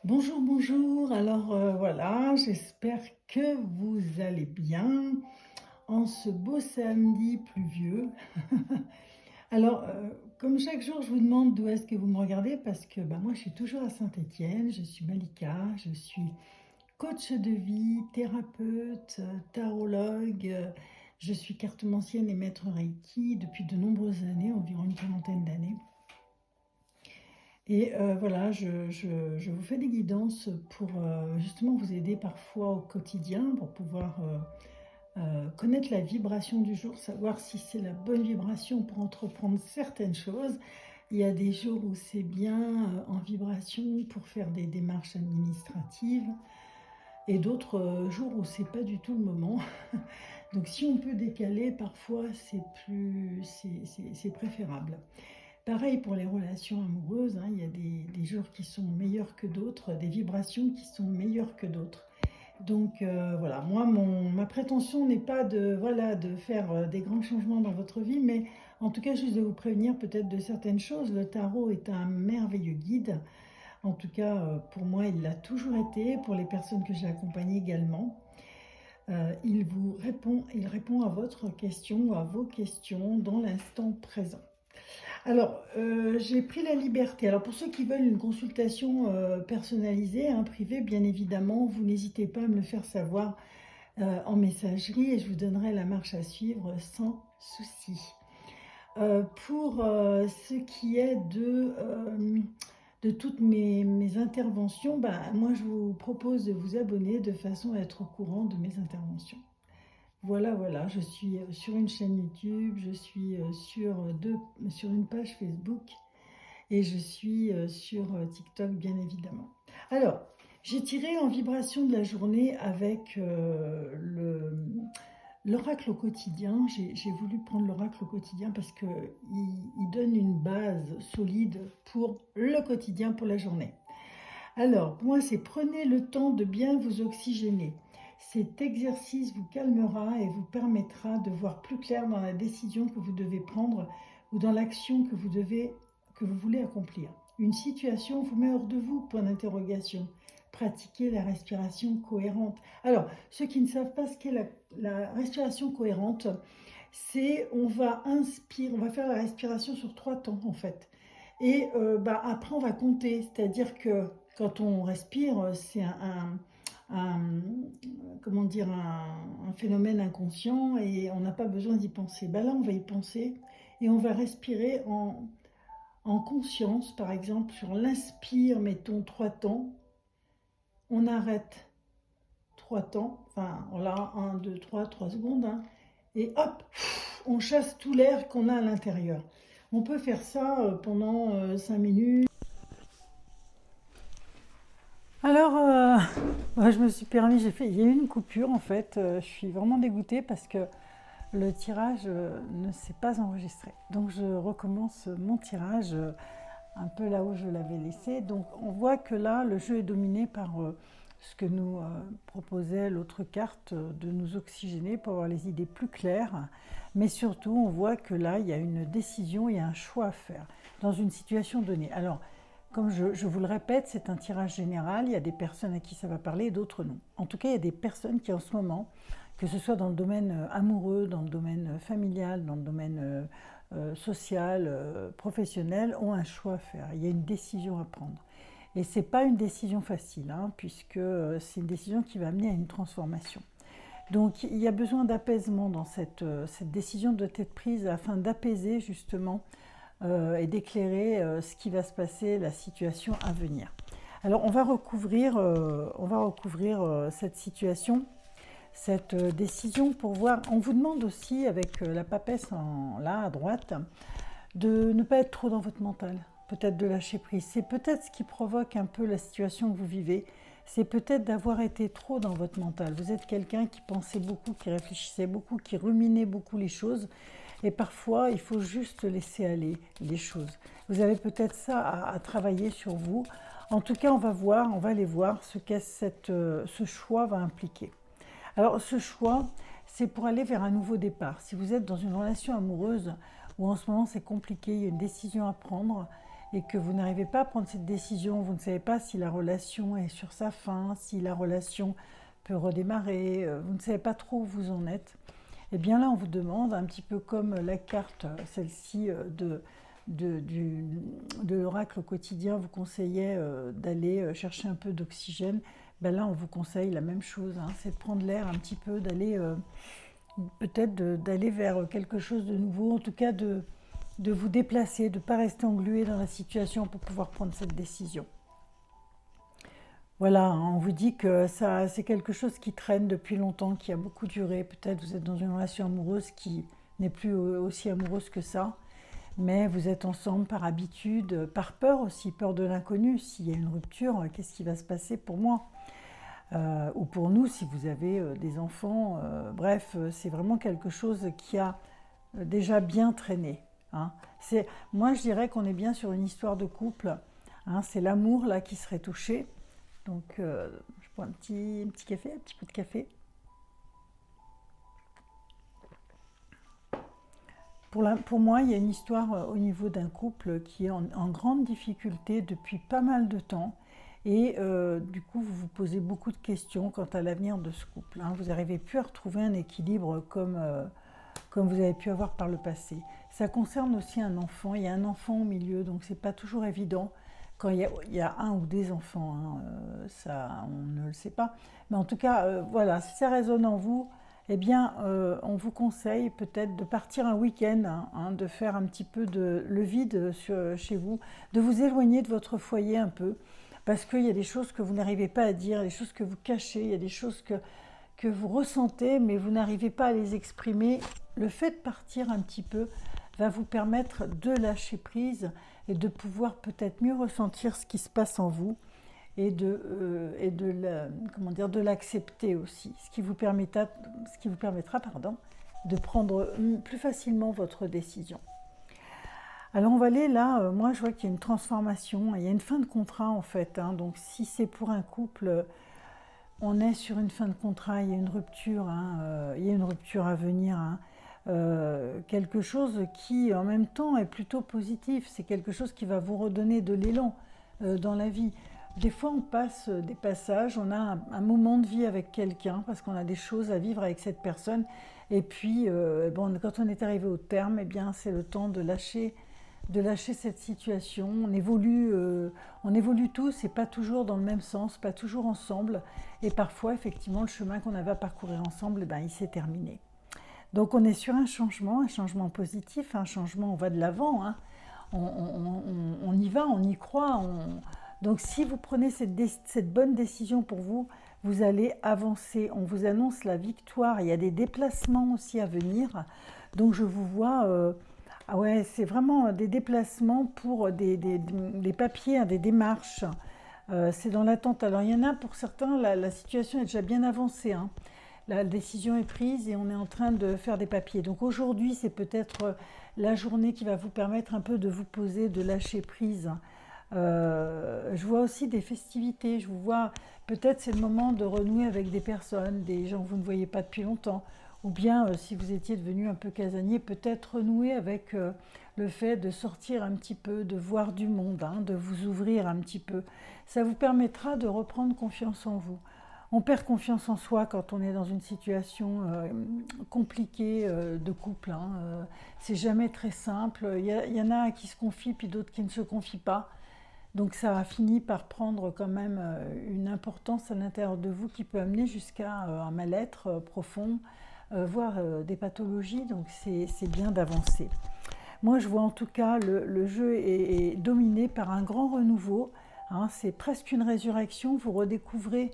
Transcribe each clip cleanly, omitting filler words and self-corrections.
Bonjour, bonjour. Alors voilà, j'espère que vous allez bien en ce beau samedi pluvieux. Alors, comme chaque jour, je vous demande d'où est-ce que vous me regardez parce que moi, je suis toujours à Saint-Étienne. Je suis Malika, je suis coach de vie, thérapeute, tarologue. Je suis cartomancienne et maître Reiki depuis de nombreuses années, environ une quarantaine d'années. Et voilà, je vous fais des guidances pour justement vous aider parfois au quotidien, pour pouvoir connaître la vibration du jour, savoir si c'est la bonne vibration pour entreprendre certaines choses. Il y a des jours où c'est bien en vibration pour faire des démarches administratives et d'autres jours où c'est pas du tout le moment. Donc si on peut décaler, parfois c'est préférable. Pareil pour les relations amoureuses, hein, il y a des jours qui sont meilleurs que d'autres, des vibrations qui sont meilleures que d'autres. Donc voilà, moi, ma prétention n'est pas de faire des grands changements dans votre vie, mais en tout cas, juste de vous prévenir peut-être de certaines choses. Le tarot est un merveilleux guide. En tout cas, pour moi, il l'a toujours été, pour les personnes que j'ai accompagnées également. Il répond à votre question ou à vos questions dans l'instant présent. Alors, j'ai pris la liberté. Alors, pour ceux qui veulent une consultation personnalisée, privée, bien évidemment, vous n'hésitez pas à me le faire savoir en messagerie et je vous donnerai la marche à suivre sans souci. Pour ce qui est de toutes mes interventions, moi, je vous propose de vous abonner de façon à être au courant de mes interventions. Voilà, je suis sur une chaîne YouTube, je suis sur une page Facebook et je suis sur TikTok, bien évidemment. Alors, j'ai tiré en vibration de la journée avec l'oracle au quotidien. J'ai voulu prendre l'oracle au quotidien parce qu'il donne une base solide pour le quotidien, pour la journée. Alors, pour moi, c'est prenez le temps de bien vous oxygéner. Cet exercice vous calmera et vous permettra de voir plus clair dans la décision que vous devez prendre ou dans l'action que vous voulez accomplir. Une situation vous met hors de vous, point d'interrogation. Pratiquez la respiration cohérente. Alors, ceux qui ne savent pas ce qu'est la respiration cohérente, c'est on va faire la respiration sur 3 temps en fait. Et après, on va compter, c'est-à-dire que quand on respire, c'est comment dire, un phénomène inconscient et on n'a pas besoin d'y penser. Là, on va y penser et on va respirer en conscience, par exemple, sur l'inspire, mettons 3 temps, on arrête 3 temps, enfin, là, 1, 2, 3 secondes, et hop, on chasse tout l'air qu'on a à l'intérieur. On peut faire ça pendant 5 minutes. Alors, je me suis permis, il y a eu une coupure en fait. Je suis vraiment dégoûtée parce que le tirage ne s'est pas enregistré. Donc, je recommence mon tirage un peu là où je l'avais laissé. Donc, on voit que là, le jeu est dominé par ce que nous proposait l'autre carte, de nous oxygéner pour avoir les idées plus claires. Mais surtout, on voit que là, il y a une décision, il y a un choix à faire dans une situation donnée. Alors, comme je vous le répète, c'est un tirage général. Il y a des personnes à qui ça va parler, d'autres non. En tout cas, il y a des personnes qui en ce moment, que ce soit dans le domaine amoureux, dans le domaine familial, dans le domaine social, professionnel, ont un choix à faire. Il y a une décision à prendre. Et ce n'est pas une décision facile, puisque c'est une décision qui va amener à une transformation. Donc il y a besoin d'apaisement dans cette décision doit être prise afin d'apaiser justement et d'éclairer ce qui va se passer, la situation à venir. Alors on va recouvrir cette situation, cette décision pour voir. On vous demande aussi avec la papesse là à droite de ne pas être trop dans votre mental, peut-être de lâcher prise. C'est peut-être ce qui provoque un peu la situation que vous vivez. C'est peut-être d'avoir été trop dans votre mental. Vous êtes quelqu'un qui pensait beaucoup, qui réfléchissait beaucoup, qui ruminait beaucoup les choses. Et parfois, il faut juste laisser aller les choses. Vous avez peut-être ça à travailler sur vous. En tout cas, on va aller voir ce que ce choix va impliquer. Alors, ce choix, c'est pour aller vers un nouveau départ. Si vous êtes dans une relation amoureuse où en ce moment c'est compliqué, il y a une décision à prendre, et que vous n'arrivez pas à prendre cette décision, vous ne savez pas si la relation est sur sa fin, si la relation peut redémarrer, vous ne savez pas trop où vous en êtes, et bien là on vous demande, un petit peu comme la carte, celle-ci de l'oracle quotidien vous conseillait d'aller chercher un peu d'oxygène, ben là on vous conseille la même chose, hein, c'est de prendre l'air un petit peu, d'aller peut-être d'aller vers quelque chose de nouveau, en tout cas de vous déplacer, de ne pas rester englué dans la situation pour pouvoir prendre cette décision. Voilà, hein, on vous dit que ça, c'est quelque chose qui traîne depuis longtemps, qui a beaucoup duré. Peut-être vous êtes dans une relation amoureuse qui n'est plus aussi amoureuse que ça, mais vous êtes ensemble par habitude, par peur aussi, peur de l'inconnu. S'il y a une rupture, qu'est-ce qui va se passer pour moi? Ou pour nous, si vous avez des enfants. Bref, c'est vraiment quelque chose qui a déjà bien traîné. Hein. Moi, je dirais qu'on est bien sur une histoire de couple. Hein, c'est l'amour là qui serait touché. Donc, je prends un petit café, un petit peu de café. Pour moi, il y a une histoire au niveau d'un couple qui est en grande difficulté depuis pas mal de temps. Et du coup, vous vous posez beaucoup de questions quant à l'avenir de ce couple. Hein. Vous n'arrivez plus à retrouver un équilibre comme vous avez pu avoir par le passé. Ça concerne aussi un enfant. Il y a un enfant au milieu, donc c'est pas toujours évident. Quand il y a un ou des enfants, hein, ça, on ne le sait pas. Mais en tout cas, voilà, si ça résonne en vous, eh bien, on vous conseille peut-être de partir un week-end, hein, de faire un petit peu le vide chez vous, de vous éloigner de votre foyer un peu, parce qu'il y a des choses que vous n'arrivez pas à dire, des choses que vous cachez, il y a des choses que vous ressentez, mais vous n'arrivez pas à les exprimer. Le fait de partir un petit peu va vous permettre de lâcher prise et de pouvoir peut-être mieux ressentir ce qui se passe en vous et de l'accepter aussi, ce qui vous permettra de prendre plus facilement votre décision. Alors on va aller là, moi je vois qu'il y a une transformation, il y a une fin de contrat en fait, hein, donc si c'est pour un couple, on est sur une fin de contrat, il y a une rupture, hein, il y a une rupture à venir, hein, quelque chose qui en même temps est plutôt positif, c'est quelque chose qui va vous redonner de l'élan dans la vie. Des fois on passe des passages, on a un moment de vie avec quelqu'un parce qu'on a des choses à vivre avec cette personne et puis bon, quand on est arrivé au terme, eh bien c'est le temps de lâcher cette situation. On évolue tous et pas toujours dans le même sens, pas toujours ensemble. Et parfois, effectivement, le chemin qu'on avait à parcourir ensemble, eh ben, il s'est terminé. Donc on est sur un changement positif, un changement, on va de l'avant. Hein. On y va, on y croit. Donc si vous prenez cette bonne décision pour vous, vous allez avancer. On vous annonce la victoire. Il y a des déplacements aussi à venir. Donc je vous vois... Ah ouais, c'est vraiment des déplacements pour des papiers, hein, des démarches. C'est dans l'attente. Alors il y en a pour certains, la situation est déjà bien avancée. Hein. La décision est prise et on est en train de faire des papiers. Donc aujourd'hui, c'est peut-être la journée qui va vous permettre un peu de vous poser, de lâcher prise. Je vois aussi des festivités. Je vous vois, peut-être c'est le moment de renouer avec des personnes, des gens que vous ne voyez pas depuis longtemps. Ou bien, si vous étiez devenu un peu casanier, peut-être renouer avec le fait de sortir un petit peu, de voir du monde, hein, de vous ouvrir un petit peu. Ça vous permettra de reprendre confiance en vous. On perd confiance en soi quand on est dans une situation compliquée de couple. Hein. C'est jamais très simple. Il y en a qui se confient, puis d'autres qui ne se confient pas. Donc ça a fini par prendre quand même une importance à l'intérieur de vous qui peut amener jusqu'à un mal-être profond, voire des pathologies, donc c'est bien d'avancer. Moi je vois en tout cas le jeu est dominé par un grand renouveau, hein, c'est presque une résurrection, vous redécouvrez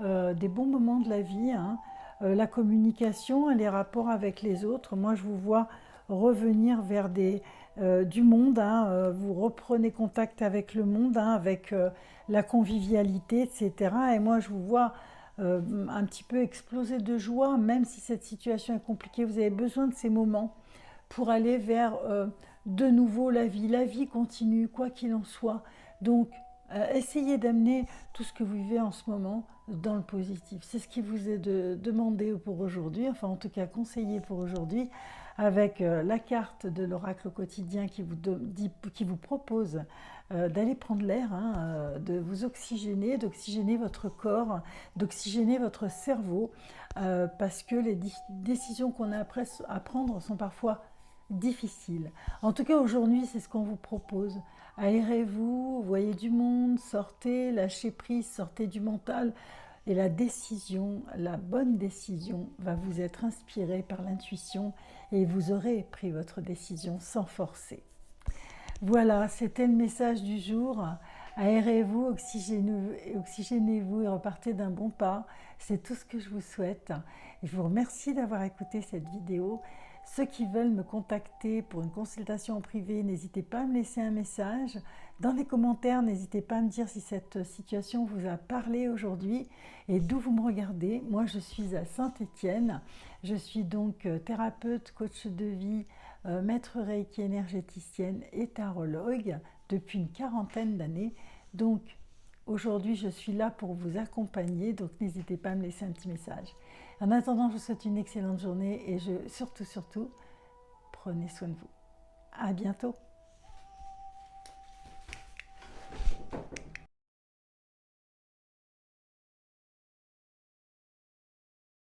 des bons moments de la vie, hein, la communication et les rapports avec les autres. Moi je vous vois revenir vers du monde, hein, vous reprenez contact avec le monde, hein, avec la convivialité, etc. Et moi je vous vois un petit peu exploser de joie, même si cette situation est compliquée, vous avez besoin de ces moments pour aller vers de nouveau la vie. La vie continue, quoi qu'il en soit. Donc, essayez d'amener tout ce que vous vivez en ce moment dans le positif. C'est ce qui vous est demandé pour aujourd'hui, enfin en tout cas conseillé pour aujourd'hui. avec la carte de l'oracle au quotidien qui vous propose d'aller prendre l'air, hein, de vous oxygéner, d'oxygéner votre corps, d'oxygéner votre cerveau, parce que les décisions qu'on a à prendre sont parfois difficiles. En tout cas, aujourd'hui, c'est ce qu'on vous propose. Aérez-vous, voyez du monde, sortez, lâchez prise, sortez du mental. Et la décision, la bonne décision, va vous être inspirée par l'intuition et vous aurez pris votre décision sans forcer. Voilà, c'était le message du jour. Aérez-vous, oxygénez-vous et repartez d'un bon pas. C'est tout ce que je vous souhaite. Je vous remercie d'avoir écouté cette vidéo. Ceux qui veulent me contacter pour une consultation en privé, n'hésitez pas à me laisser un message. Dans les commentaires, n'hésitez pas à me dire si cette situation vous a parlé aujourd'hui et d'où vous me regardez. Moi, je suis à Saint-Étienne. Je suis donc thérapeute, coach de vie, maître Reiki énergéticienne et tarologue depuis une quarantaine d'années. Donc, aujourd'hui, je suis là pour vous accompagner. Donc, n'hésitez pas à me laisser un petit message. En attendant, je vous souhaite une excellente journée et surtout, prenez soin de vous. À bientôt.